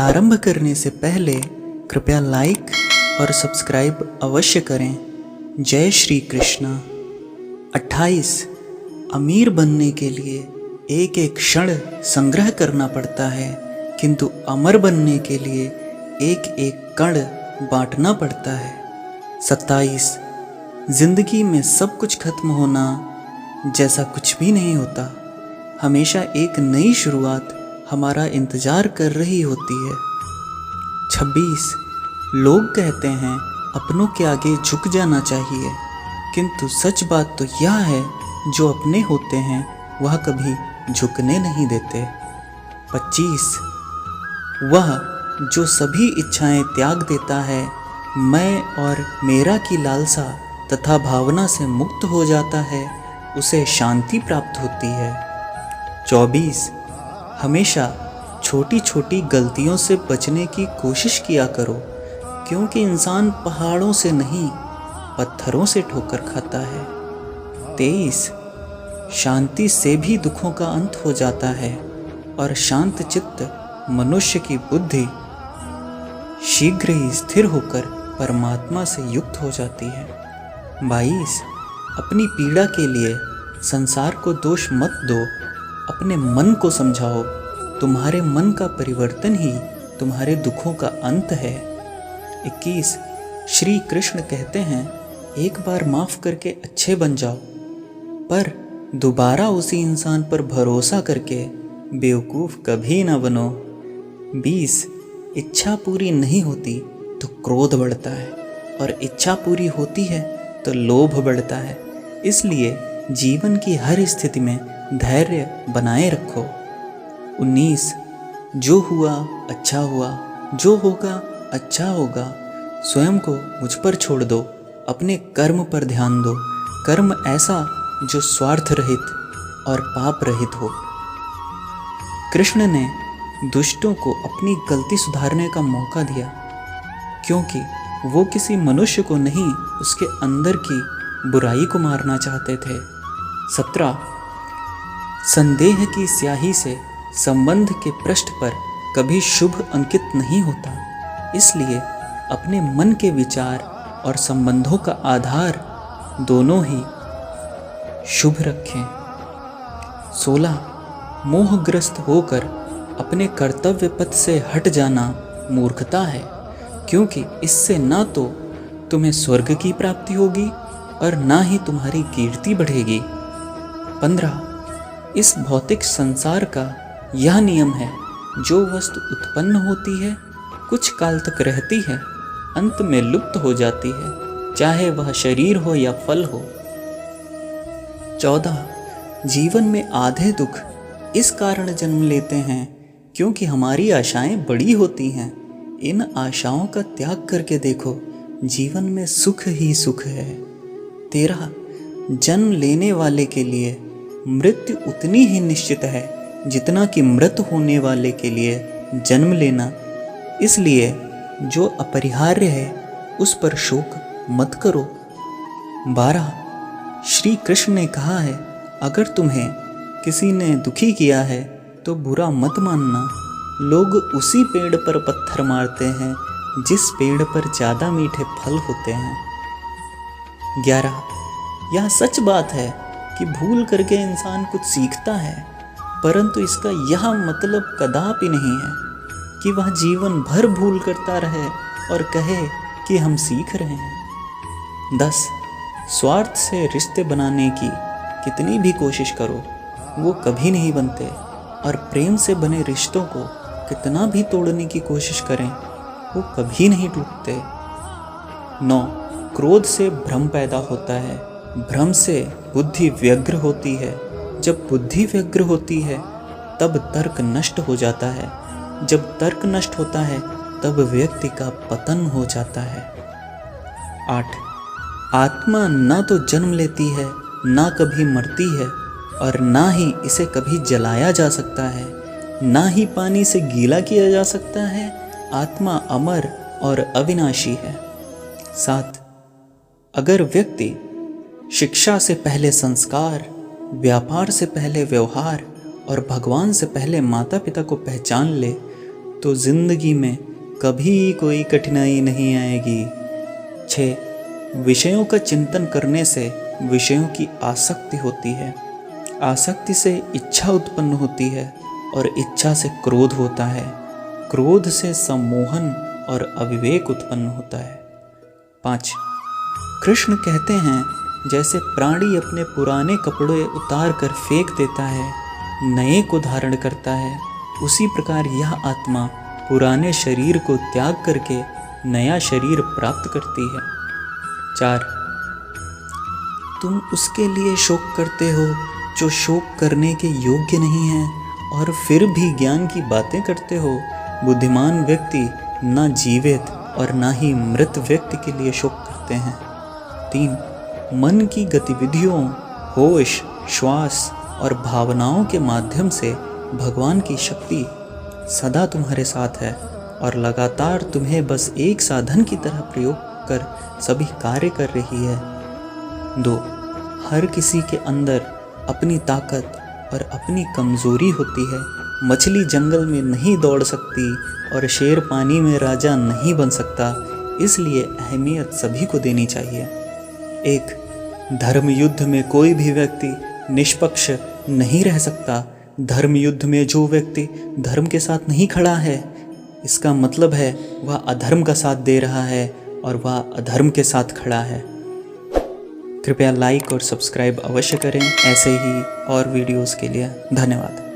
प्रारंभ करने से पहले कृपया लाइक और सब्सक्राइब अवश्य करें। जय श्री कृष्ण। 28 अमीर बनने के लिए एक एक क्षण संग्रह करना पड़ता है, किंतु अमर बनने के लिए एक एक कण बांटना पड़ता है। 27 जिंदगी में सब कुछ खत्म होना जैसा कुछ भी नहीं होता। हमेशा एक नई शुरुआत हमारा इंतजार कर रही होती है। 26 लोग कहते हैं अपनों के आगे झुक जाना चाहिए, किंतु सच बात तो यह है जो अपने होते हैं वह कभी झुकने नहीं देते। 25 वह जो सभी इच्छाएं त्याग देता है, मैं और मेरा की लालसा तथा भावना से मुक्त हो जाता है, उसे शांति प्राप्त होती है। 24 हमेशा छोटी छोटी गलतियों से बचने की कोशिश किया करो, क्योंकि इंसान पहाड़ों से नहीं पत्थरों से ठोकर खाता है। 23 शांति से भी दुखों का अंत हो जाता है और शांत चित्त मनुष्य की बुद्धि शीघ्र ही स्थिर होकर परमात्मा से युक्त हो जाती है। 22 अपनी पीड़ा के लिए संसार को दोष मत दो, अपने मन को समझाओ। तुम्हारे मन का परिवर्तन ही तुम्हारे दुखों का अंत है। 21 श्री कृष्ण कहते हैं एक बार माफ करके अच्छे बन जाओ, पर दोबारा उसी इंसान पर भरोसा करके बेवकूफ़ कभी ना बनो। 20 इच्छा पूरी नहीं होती तो क्रोध बढ़ता है, और इच्छा पूरी होती है तो लोभ बढ़ता है। इसलिए जीवन की हर स्थिति में धैर्य बनाए रखो। 19 जो हुआ अच्छा हुआ, जो होगा अच्छा होगा। स्वयं को मुझ पर छोड़ दो, अपने कर्म पर ध्यान दो। कर्म ऐसा जो स्वार्थ रहित और पाप रहित हो। कृष्ण ने दुष्टों को अपनी गलती सुधारने का मौका दिया, क्योंकि वो किसी मनुष्य को नहीं, उसके अंदर की बुराई को मारना चाहते थे। 17 संदेह की स्याही से संबंध के पृष्ठ पर कभी शुभ अंकित नहीं होता, इसलिए अपने मन के विचार और संबंधों का आधार दोनों ही शुभ रखें। 16 मोहग्रस्त होकर अपने कर्तव्य पथ से हट जाना मूर्खता है, क्योंकि इससे ना तो तुम्हें स्वर्ग की प्राप्ति होगी और ना ही तुम्हारी कीर्ति बढ़ेगी। 15 इस भौतिक संसार का यह नियम है, जो वस्तु उत्पन्न होती है कुछ काल तक रहती है, अंत में लुप्त हो जाती है, चाहे वह शरीर हो या फल हो। 14 जीवन में आधे दुख इस कारण जन्म लेते हैं क्योंकि हमारी आशाएं बड़ी होती हैं। इन आशाओं का त्याग करके देखो, जीवन में सुख ही सुख है। 13 जन्म लेने वाले के लिए मृत्यु उतनी ही निश्चित है जितना कि मृत होने वाले के लिए जन्म लेना। इसलिए जो अपरिहार्य है उस पर शोक मत करो। 12 श्री कृष्ण ने कहा है, अगर तुम्हें किसी ने दुखी किया है तो बुरा मत मानना। लोग उसी पेड़ पर पत्थर मारते हैं जिस पेड़ पर ज़्यादा मीठे फल होते हैं। 11 यह सच बात है कि भूल करके इंसान कुछ सीखता है, परंतु इसका यह मतलब कदापि नहीं है कि वह जीवन भर भूल करता रहे और कहे कि हम सीख रहे हैं। 10 स्वार्थ से रिश्ते बनाने की कितनी भी कोशिश करो, वो कभी नहीं बनते, और प्रेम से बने रिश्तों को कितना भी तोड़ने की कोशिश करें, वो कभी नहीं टूटते। 9 क्रोध से भ्रम पैदा होता है, भ्रम से बुद्धि व्यग्र होती है, जब बुद्धि व्यग्र होती है तब तर्क नष्ट हो जाता है, जब तर्क नष्ट होता है तब व्यक्ति का पतन हो जाता है। 8 आत्मा ना तो जन्म लेती है, ना कभी मरती है, और ना ही इसे कभी जलाया जा सकता है, ना ही पानी से गीला किया जा सकता है। आत्मा अमर और अविनाशी है। 7 अगर व्यक्ति शिक्षा से पहले संस्कार, व्यापार से पहले व्यवहार और भगवान से पहले माता पिता को पहचान ले तो जिंदगी में कभी कोई कठिनाई नहीं आएगी। 6. विषयों का चिंतन करने से विषयों की आसक्ति होती है। आसक्ति से इच्छा उत्पन्न होती है और इच्छा से क्रोध होता है। क्रोध से सम्मोहन और अविवेक उत्पन्न होता है। 5. कृष्ण कहते हैं, जैसे प्राणी अपने पुराने कपड़े उतार कर फेंक देता है, नए को धारण करता है, उसी प्रकार यह आत्मा पुराने शरीर को त्याग करके नया शरीर प्राप्त करती है। 4. तुम उसके लिए शोक करते हो जो शोक करने के योग्य नहीं है और फिर भी ज्ञान की बातें करते हो। बुद्धिमान व्यक्ति ना जीवित और ना ही मृत व्यक्ति के लिए शोक करते हैं। 3. मन की गतिविधियों, होश, श्वास और भावनाओं के माध्यम से भगवान की शक्ति सदा तुम्हारे साथ है और लगातार तुम्हें बस एक साधन की तरह प्रयोग कर सभी कार्य कर रही है। 2. हर किसी के अंदर अपनी ताकत और अपनी कमजोरी होती है। मछली जंगल में नहीं दौड़ सकती और शेर पानी में राजा नहीं बन सकता, इसलिए अहमियत सभी को देनी चाहिए। 1. धर्म युद्ध में कोई भी व्यक्ति निष्पक्ष नहीं रह सकता। धर्म युद्ध में जो व्यक्ति धर्म के साथ नहीं खड़ा है, इसका मतलब है वह अधर्म का साथ दे रहा है और वह अधर्म के साथ खड़ा है। कृपया लाइक और सब्सक्राइब अवश्य करें ऐसे ही और वीडियोस के लिए। धन्यवाद।